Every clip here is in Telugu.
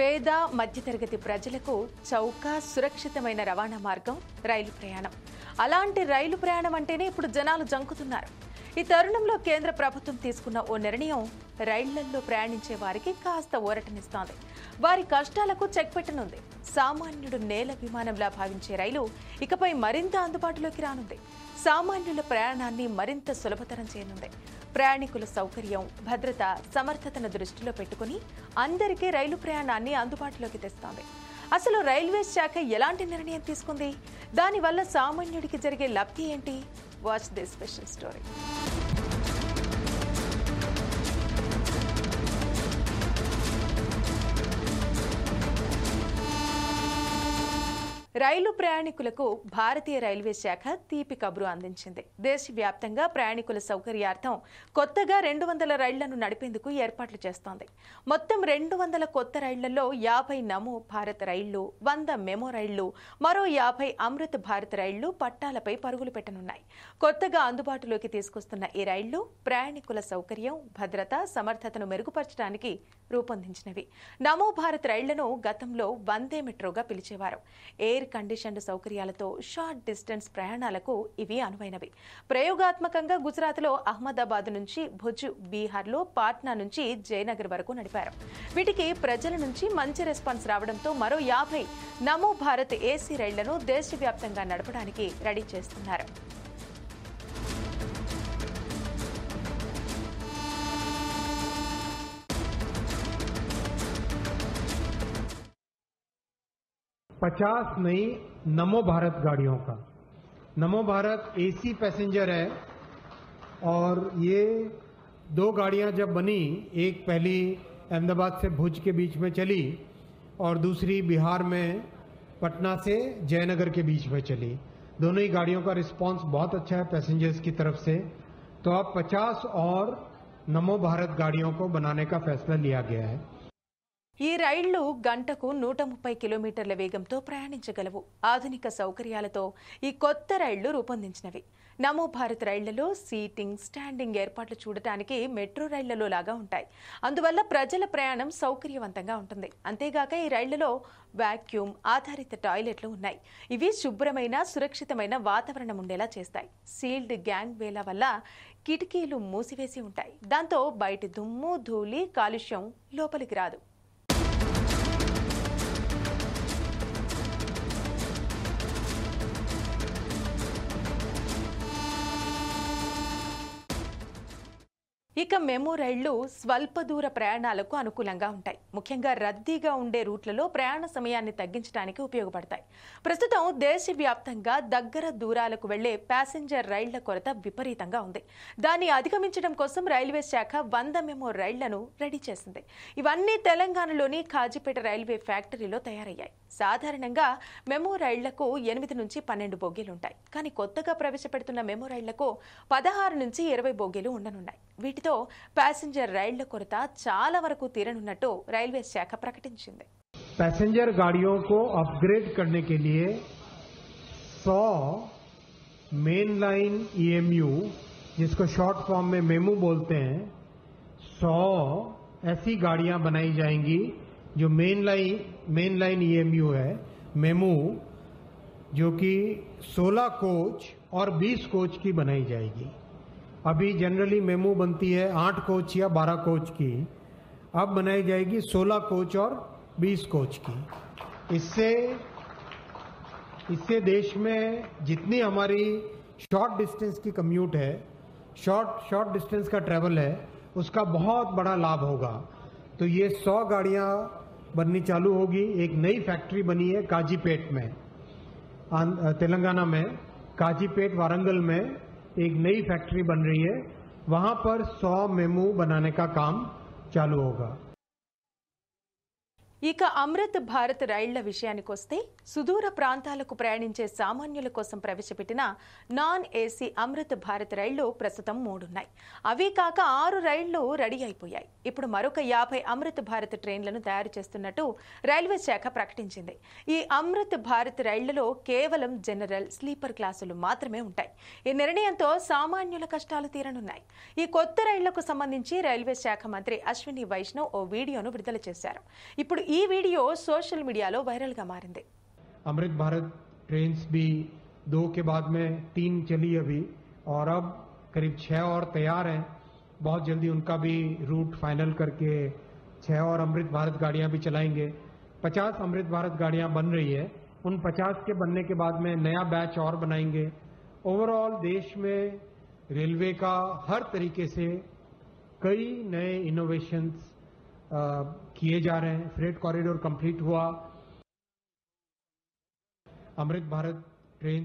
పేద మధ్యతరగతి ప్రజలకు చౌక సురక్షితమైన రవాణా మార్గం రైలు ప్రయాణం. అలాంటి రైలు ప్రయాణం అంటేనే ఇప్పుడు జనాలు జంకుతున్నారు. ఈ తరుణంలో కేంద్ర ప్రభుత్వం తీసుకున్న ఓ నిర్ణయం రైళ్లలో ప్రయాణించే వారికి కాస్త ఊరటనిస్తోంది. వారి కష్టాలకు చెక్ పెట్టనుంది. సామాన్యుడు నేల విమానంలా భావించే రైలు ఇకపై మరింత అందుబాటులోకి రానుంది. సామాన్యుల ప్రయాణాన్ని మరింత సులభతరం చేయనుంది. ప్రయాణికుల సౌకర్యం, భద్రత, సమర్థతను దృష్టిలో పెట్టుకుని అందరికీ రైలు ప్రయాణాన్ని అందుబాటులోకి తెస్తోంది. అసలు రైల్వే శాఖ ఎలాంటి నిర్ణయం తీసుకుంది? దానివల్ల సామాన్యుడికి జరిగే లబ్ధి ఏంటి? Watch this special story. రైలు ప్రయాణికులకు భారతీయ రైల్వే శాఖ తీపి కబురు అందించింది. దేశవ్యాప్తంగా ప్రయాణికుల సౌకర్యార్థం కొత్తగా 200 రైళ్లను నడిపేందుకు ఏర్పాట్లు చేస్తోంది. మొత్తం 200 కొత్త రైళ్లలో 50 నమో భారత్ రైళ్లు, 100 మెమో రైళ్లు, మరో 50 అమృత్ భారత్ రైళ్లు పట్టాలపై పరుగులు పెట్టనున్నాయి. కొత్తగా అందుబాటులోకి తీసుకొస్తున్న ఈ రైళ్లు ప్రయాణికుల సౌకర్యం, భద్రత, సమర్థతను మెరుగుపరచడానికి రూపొందించినవి. నమో భారత్ రైళ్లను గతంలో వందే మెట్రోగా పిలిచేవారు. ఎయిర్ కండిషన్డ్ సౌకర్యాలతో షార్ట్ డిస్టెన్స్ ప్రయాణాలకు ఇవి అనువైనవి. ప్రయోగాత్మకంగా గుజరాత్లో అహ్మదాబాద్ నుంచి భుజ్, బీహార్లో పాట్నా నుంచి జయనగర్ వరకు నడిపారు. వీటికి ప్రజల నుంచి మంచి రెస్పాన్స్ రావడంతో మరో 50 నమో భారత్ ఏసీ రైళ్లను దేశవ్యాప్తంగా నడపడానికి రెడీ చేస్తున్నారు. पचास नई नमो भारत गाड़ियों का। नमो भारत एसी पैसेंजर है और ये 2 गाड़ियां जब बनी, एक पहली अहमदाबाद से भुज के बीच में चली और दूसरी बिहार में पटना से जयनगर के बीच में चली। दोनों ही गाड़ियों का रिस्पांस बहुत अच्छा है पैसेंजर्स की तरफ से। तो अब 50 और नमो भारत गाड़ियों को बनाने का फैसला लिया गया है। ఈ రైళ్లు గంటకు 130 కిలోమీటర్ల వేగంతో ప్రయాణించగలవు. ఆధునిక సౌకర్యాలతో ఈ కొత్త రైళ్లు రూపొందించినవి. నమో భారత్ రైళ్లలో సీటింగ్, స్టాండింగ్ ఏర్పాట్లు చూడటానికి మెట్రో రైళ్లలో లాగా ఉంటాయి. అందువల్ల ప్రజల ప్రయాణం సౌకర్యవంతంగా ఉంటుంది. అంతేగాక ఈ రైళ్లలో వాక్యూమ్ ఆధారిత టాయిలెట్లు ఉన్నాయి. ఇవి శుభ్రమైన, సురక్షితమైన వాతావరణం ఉండేలా చేస్తాయి. సీల్డ్ గ్యాంగ్ వేల వల్ల కిటికీలు మూసివేసి ఉంటాయి. దాంతో బయటి దుమ్ము, ధూళి, కాలుష్యం లోపలికి రాదు. ఇక మెమో రైళ్లు స్వల్ప దూర ప్రయాణాలకు అనుకూలంగా ఉంటాయి. ముఖ్యంగా రద్దీగా ఉండే రూట్లలో ప్రయాణ సమయాన్ని తగ్గించడానికి ఉపయోగపడతాయి. ప్రస్తుతం దేశవ్యాప్తంగా దగ్గర దూరాలకు వెళ్లే ప్యాసింజర్ రైళ్ల కొరత విపరీతంగా ఉంది. దాన్ని అధిగమించడం కోసం రైల్వే శాఖ 100 మెమో రైళ్లను రెడీ చేసింది. ఇవన్నీ తెలంగాణలోని కాజీపేట రైల్వే ఫ్యాక్టరీలో తయారయ్యాయి. సాధారణంగా మెమో రైళ్లకు 8 నుంచి 12 బోగీలుంటాయి. కానీ కొత్తగా ప్రవేశపెడుతున్న మెమో రైళ్లకు 16 నుంచి 20 బోగీలు ఉండనున్నాయి. వీటితో ప్యాసింజర్ రైళ్ల కొరత చాలా వరకు తీరనున్నట్టు రైల్వే శాఖ ప్రకటించింది. पैसेंजर गाड़ियों को अपग्रेड करने के लिए 100 मेन लाइन ईएमयू, जिसको शॉर्ट फॉर्म में मेमू बोलते हैं, 100 ऐसी गाड़ियां बनाई जाएंगी जो मेन लाइन ईएमयू है, मेमू, जो कि 16 कोच और 20 कोच की बनाई जाएगी। अभी जनरली मेमू बनती है 8 कोच या 12 कोच की, अब बनाई जाएगी 16 कोच और 20 कोच की। इससे देश में जितनी हमारी शॉर्ट डिस्टेंस की कम्यूट है, शॉर्ट डिस्टेंस का ट्रैवल है, उसका बहुत बड़ा लाभ होगा। तो ये 100 गाड़ियां बननी चालू होगी। एक नई फैक्ट्री बनी है काजीपेट में, तेलंगाना में, काजीपेट वारंगल में एक नई फैक्ट्री बन रही है। वहां पर 100 मेमू बनाने का काम चालू होगा। ఇక అమృత్ భారత్ రైళ్ల విషయానికొస్తే సుదూర ప్రాంతాలకు ప్రయాణించే సామాన్యుల కోసం ప్రవేశపెట్టిన నాన్ ఏసీ అమృత్ భారత్ రైళ్లు ప్రస్తుతం 3 ఉన్నాయి. అవి కాక 6 రైళ్లు రెడీ అయిపోయాయి. ఇప్పుడు మరొక 50 అమృత్ భారత్ ట్రైన్లను తయారు చేస్తున్నట్టు రైల్వే శాఖ ప్రకటించింది. ఈ అమృత్ భారత్ రైళ్లలో కేవలం జనరల్, స్లీపర్ క్లాసులు మాత్రమే ఉంటాయి. ఈ నిర్ణయంతో సామాన్యుల కష్టాలు తీరనున్నాయి. ఈ కొత్త రైళ్లకు సంబంధించి రైల్వే శాఖ మంత్రి అశ్విని వైష్ణవ్ ఓ వీడియోను విడుదల చేశారు. ఇప్పుడు ఈ ఈ వీడియో సోషల్ మీడియాలో వైరల్గా మారింది. अमृत भारत ट्रेन्स भी 2 के बाद में 3 चली अभी, और अब करीब 6 और तैयार हैं. बहुत जल्दी उनका भी रूट फाइनल करके 6 और अमृत भारत गाड़ियां भी चलाएंगे. 50 अमृत भारत गाड़ियां बन रही है. उन 50 के बनने के बाद में नया बैच और बनाएंगे. ओवरऑल देश में रेलवे का हर तरीके से कई नए इनोवेशंस किए जा रहे हैं. फ्रेट कॉरिडोर कंप्लीट हुआ. अमृत भारत ट्रेन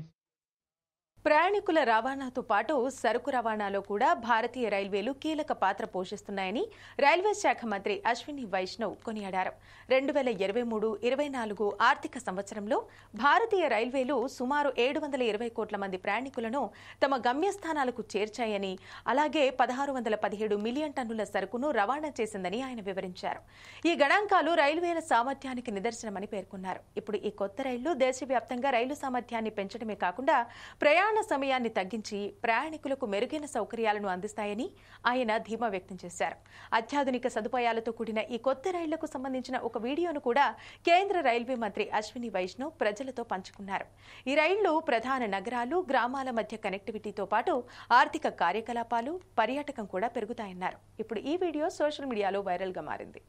ప్రయాణికుల రవాణాతో పాటు సరుకు రవాణాలో కూడా భారతీయ రైల్వేలు కీలక పాత్ర పోషిస్తున్నాయని రైల్వే శాఖ మంత్రి అశ్విని వైష్ణవ్ కొనియాడారు. 2023-24 ఆర్థిక సంవత్సరంలో భారతీయ రైల్వేలు సుమారు 720 కోట్ల మంది ప్రయాణికులను తమ గమ్యస్థానాలకు చేర్చాయని, అలాగే 1617 మిలియన్ టన్నుల సరుకును రవాణా చేసిందని ఆయన వివరించారు. ఈ గణాంకాలు రైల్వేల సామర్థ్యానికి నిదర్శనమని పేర్కొన్నారు. ఇప్పుడు ఈ కొత్త రైళ్లు దేశవ్యాప్తంగా రైలు సామర్థ్యాన్ని పెంచడమే కాకుండా ప్రయాణ సమయాన్ని తగ్గించి ప్రయాణికులకు మెరుగైన సౌకర్యాలను అందిస్తాయని ఆయన ధీమా వ్యక్తం చేశారు. అత్యాధునిక సదుపాయాలతో కూడిన ఈ కొత్త రైళ్లకు సంబంధించిన ఒక వీడియోను కూడా కేంద్ర రైల్వే మంత్రి అశ్విని వైష్ణవ్ ప్రజలతో పంచుకున్నారు. ఈ రైళ్లు ప్రధాన నగరాలు, గ్రామాల మధ్య కనెక్టివిటీతో పాటు ఆర్థిక కార్యకలాపాలు, పర్యాటకం కూడా పెరుగుతాయన్నారు. ఇప్పుడు ఈ వీడియో సోషల్ మీడియాలో వైరల్గా మారింది.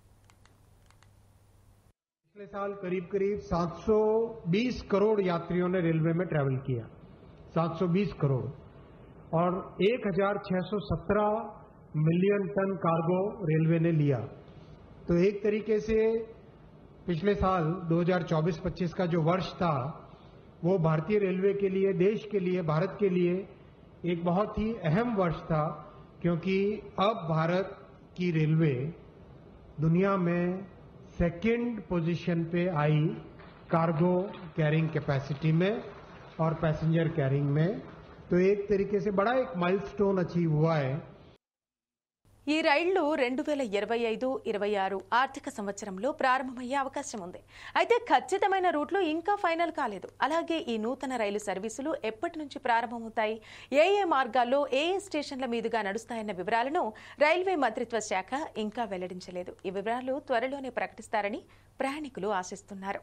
पिछले साल करीब 720 करोड़ यात्रियों ने रेलवे में ट्रैवल किया. 720 करोड़ और 1617 मिलियन टन कार्गो रेलवे ने लिया. तो एक तरीके से पिछले साल 2024-25 का जो वर्ष था वो भारतीय रेलवे के लिए, देश के लिए, भारत के लिए एक बहुत ही अहम वर्ष था, क्योंकि अब भारत की रेलवे दुनिया में सेकंड पोजीशन पे आई कार्गो कैरिंग कैपेसिटी में और पैसेंजर कैरिंग में. तो एक तरीके से बड़ा एक माइलस्टोन अचीव हुआ है. ఈ రైళ్లు 2025-26 ఆర్థిక సంవత్సరంలో ప్రారంభమయ్యే అవకాశం ఉంది. అయితే ఖచ్చితమైన రూట్లు ఇంకా ఫైనల్ కాలేదు. అలాగే ఈ నూతన రైలు సర్వీసులు ఎప్పటి నుంచి ప్రారంభమవుతాయి, ఏ మార్గాల్లో ఏ స్టేషన్ల మీదుగా నడుస్తాయన్న వివరాలను రైల్వే మంత్రిత్వ శాఖ ఇంకా వెల్లడించలేదు. ఈ వివరాలు త్వరలోనే ప్రకటిస్తారని ప్రయాణికులు ఆశిస్తున్నారు.